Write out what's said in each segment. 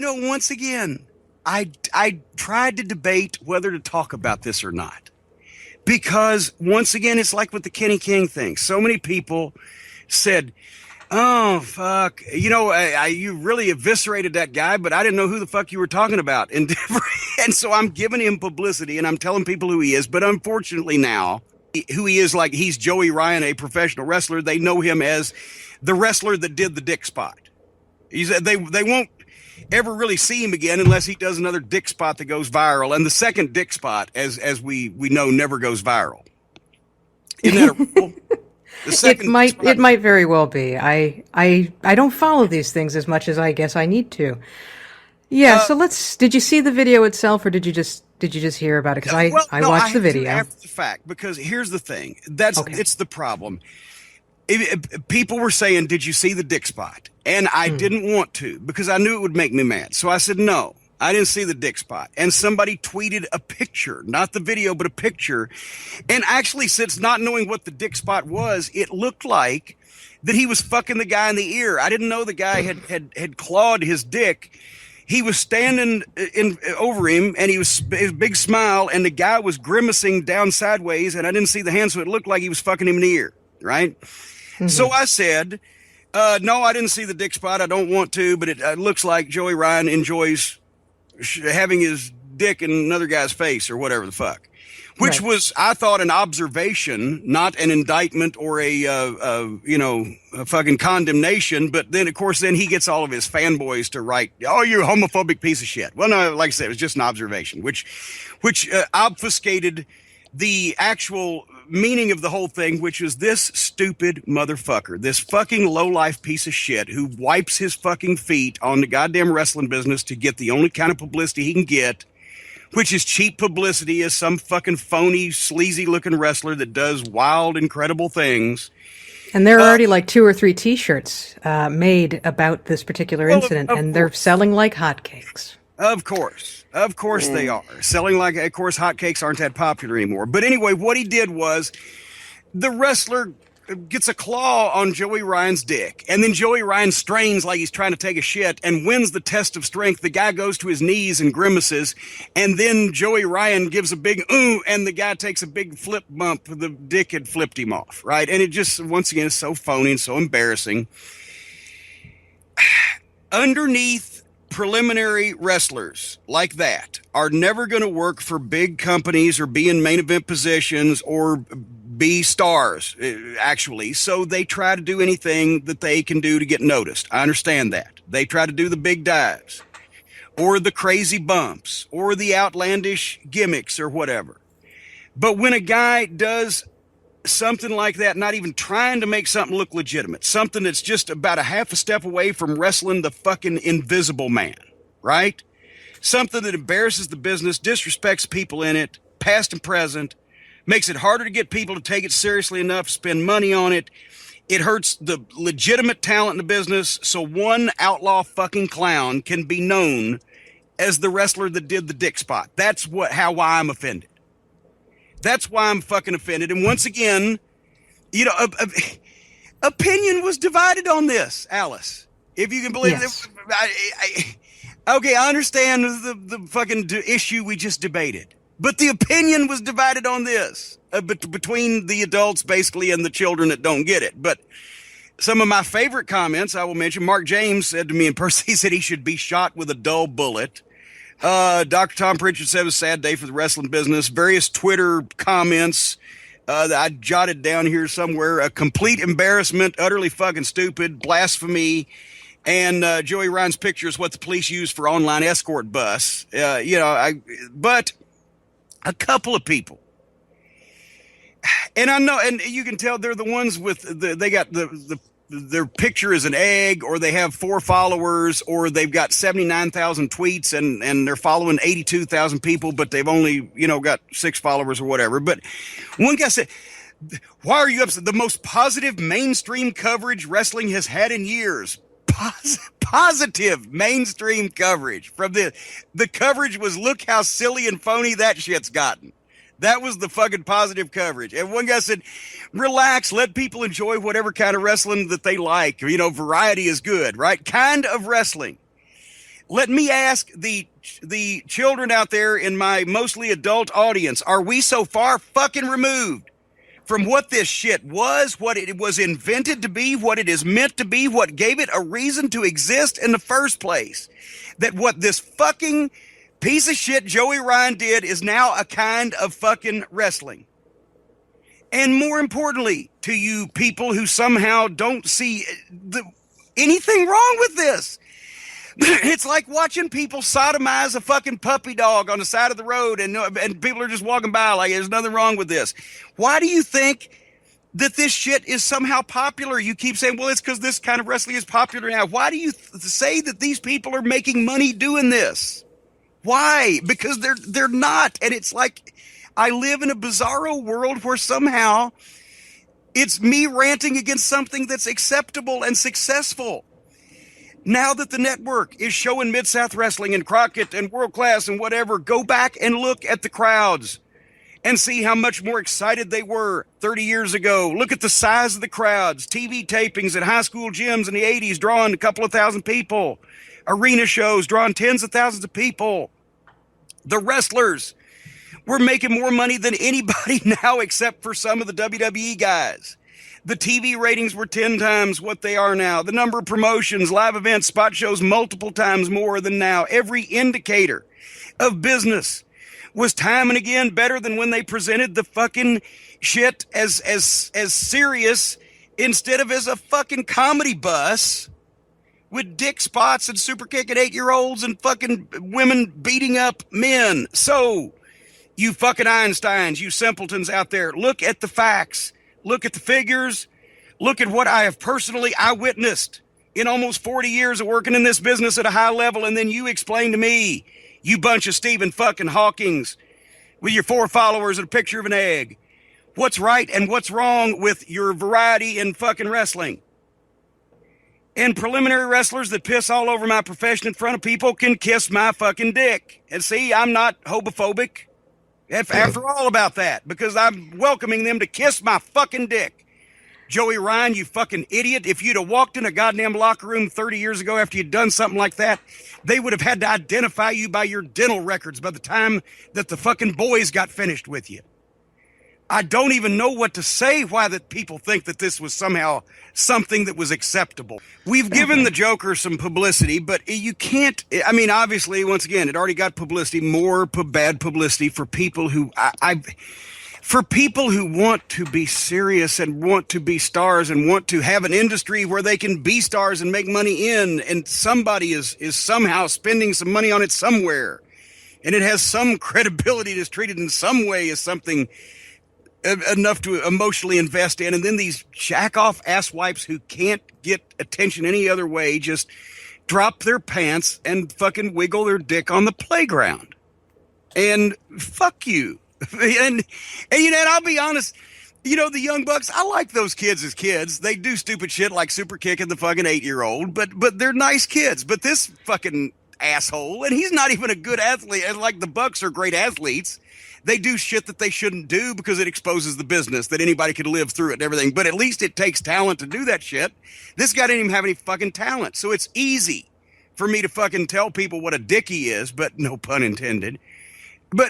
once again, I tried to debate whether to talk about this or not. Because once again, it's like with the Kenny King thing. So many people said, "Oh fuck, you really eviscerated that guy, but I didn't know who the fuck you were talking about." And and so I'm giving him publicity and I'm telling people who he is. But unfortunately now, who he is, like he's Joey Ryan, a professional wrestler. They know him as the wrestler that did the dick spot. They won't ever really see him again unless he does another dick spot that goes viral. And the second dick spot, as we know, never goes viral. Isn't that a rule? It might very well be. I don't follow these things as much as I guess I need to. Yeah. So did you see the video itself, or did you just hear about it? Because I watched the video after the fact. Because here's the thing. It's the problem. People were saying, "Did you see the dick spot?" And I didn't want to because I knew it would make me mad. So I said, "No, I didn't see the dick spot." And somebody tweeted a picture, not the video, but a picture. And actually, since not knowing what the dick spot was, it looked like that he was fucking the guy in the ear. I didn't know the guy had clawed his dick. He was standing over him, and his big smile, and the guy was grimacing down sideways, and I didn't see the hand, so it looked like he was fucking him in the ear, right? Mm-hmm. So I said, no, I didn't see the dick spot. I don't want to, but it looks like Joey Ryan enjoys having his dick in another guy's face or whatever the fuck, which was, I thought, an observation, not an indictment or a fucking condemnation. But then, of course, then he gets all of his fanboys to write, "Oh, you homophobic piece of shit." Well, no, like I said, it was just an observation, which obfuscated the actual meaning of the whole thing, which is this stupid motherfucker, this fucking lowlife piece of shit who wipes his fucking feet on the goddamn wrestling business to get the only kind of publicity he can get, which is cheap publicity as some fucking phony, sleazy looking wrestler that does wild, incredible things. And there are already like 2 or 3 T-shirts made about this particular incident, and they're selling like hotcakes. Of course they are selling like. Of course, hotcakes aren't that popular anymore. But anyway, what he did was the wrestler gets a claw on Joey Ryan's dick, and then Joey Ryan strains like he's trying to take a shit and wins the test of strength. The guy goes to his knees and grimaces, and then Joey Ryan gives a big ooh, and the guy takes a big flip bump. The dick had flipped him off, right? And it just, once again, is so phony and so embarrassing. Underneath, preliminary wrestlers like that are never going to work for big companies or be in main event positions or be stars, actually. So they try to do anything that they can do to get noticed. I understand that. They try to do the big dives or the crazy bumps or the outlandish gimmicks or whatever. But when a guy does something like that, not even trying to make something look legitimate, something that's just about a half a step away from wrestling the fucking Invisible Man, right? Something that embarrasses the business, disrespects people in it, past and present, makes it harder to get people to take it seriously enough, spend money on it. It hurts the legitimate talent in the business, so one outlaw fucking clown can be known as the wrestler that did the dick spot. That's why I'm offended. That's why I'm fucking offended. And once again, opinion was divided on this, Alice. If you can believe it. Okay, I understand the fucking issue we just debated. But the opinion was divided on this between the adults, basically, and the children that don't get it. But some of my favorite comments, I will mention, Mark James said to me in person, he said he should be shot with a dull bullet. Dr. Tom Pritchard said it was a sad day for the wrestling business. Various Twitter comments that I jotted down here somewhere. A complete embarrassment, utterly fucking stupid, blasphemy. And Joey Ryan's picture is what the police use for online escort bus. But a couple of people. And I know, and you can tell they're the ones with they got their picture is an egg, or they have 4 followers, or they've got 79,000 tweets and they're following 82,000 people, but they've only, got 6 followers or whatever. But one guy said, "Why are you upset? The most positive mainstream coverage wrestling has had in years." Positive mainstream coverage from the coverage was, look how silly and phony that shit's gotten. That was the fucking positive coverage. And one guy said, "Relax, let people enjoy whatever kind of wrestling that they like. Variety is good," right? Kind of wrestling. Let me ask the children out there in my mostly adult audience, are we so far fucking removed from what this shit was, what it was invented to be, what it is meant to be, what gave it a reason to exist in the first place, that what this fucking piece of shit Joey Ryan did is now a kind of fucking wrestling? And more importantly, to you people who somehow don't see anything wrong with this, it's like watching people sodomize a fucking puppy dog on the side of the road, and people are just walking by like there's nothing wrong with this. Why do you think that this shit is somehow popular? You keep saying, well, it's because this kind of wrestling is popular now. Why do you say that these people are making money doing this? Why? Because they're not. And it's like I live in a bizarro world where somehow it's me ranting against something that's acceptable and successful. Now that the network is showing Mid-South Wrestling and Crockett and World Class and whatever, go back and look at the crowds and see how much more excited they were 30 years ago. Look at the size of the crowds. TV tapings at high school gyms in the 80s drawing a couple of thousand people. Arena shows drawing tens of thousands of people. The wrestlers were making more money than anybody now except for some of the WWE guys. The TV ratings were 10 times what they are now. The number of promotions, live events, spot shows, multiple times more than now. Every indicator of business was time and again better than when they presented the fucking shit as serious instead of as a fucking comedy bus with dick spots and super kicking 8-year-olds and fucking women beating up men. So, you fucking Einsteins, you simpletons out there, look at the facts. Look at the figures. Look at what I have personally eyewitnessed in almost 40 years of working in this business at a high level. And then you explain to me, you bunch of Stephen fucking Hawkings with your 4 followers and a picture of an egg, what's right and what's wrong with your variety in fucking wrestling. And preliminary wrestlers that piss all over my profession in front of people can kiss my fucking dick. And see, I'm not homophobic. After all about that, because I'm welcoming them to kiss my fucking dick. Joey Ryan, you fucking idiot. If you'd have walked in a goddamn locker room 30 years ago after you'd done something like that, they would have had to identify you by your dental records by the time that the fucking boys got finished with you. I don't even know what to say why that people think that this was somehow something that was acceptable. We've given the Joker some publicity, but you can't, I mean, obviously, once again, it already got publicity, more bad publicity for people who, for people who want to be serious and want to be stars and want to have an industry where they can be stars and make money in, and somebody is somehow spending some money on it somewhere, and it has some credibility, that's treated in some way as something enough to emotionally invest in, and then these jack-off asswipes who can't get attention any other way just drop their pants and fucking wiggle their dick on the playground. And fuck you. and you know, and I'll be honest, you know, the Young Bucks, I like those kids as kids. They do stupid shit like super kicking the fucking 8-year-old, but they're nice kids. But this fucking asshole, and he's not even a good athlete, and like the Bucks are great athletes. They do shit that they shouldn't do because it exposes the business, that anybody could live through it and everything. But at least it takes talent to do that shit. This guy didn't even have any fucking talent. So it's easy for me to fucking tell people what a dick he is, but no pun intended. But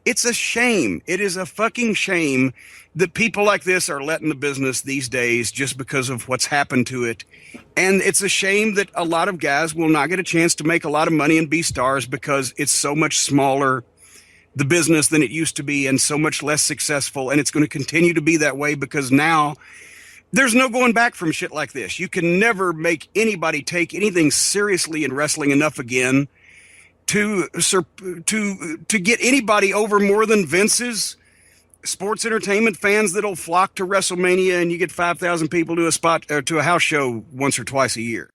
it's a shame. It is a fucking shame that people like this are letting the business these days just because of what's happened to it. And it's a shame that a lot of guys will not get a chance to make a lot of money and be stars because it's so much smaller, the business, than it used to be, and so much less successful. And it's going to continue to be that way because now there's no going back from shit like this. You can never make anybody take anything seriously in wrestling enough again to get anybody over more than Vince's sports entertainment fans that'll flock to WrestleMania, and you get 5,000 people to a house show once or twice a year.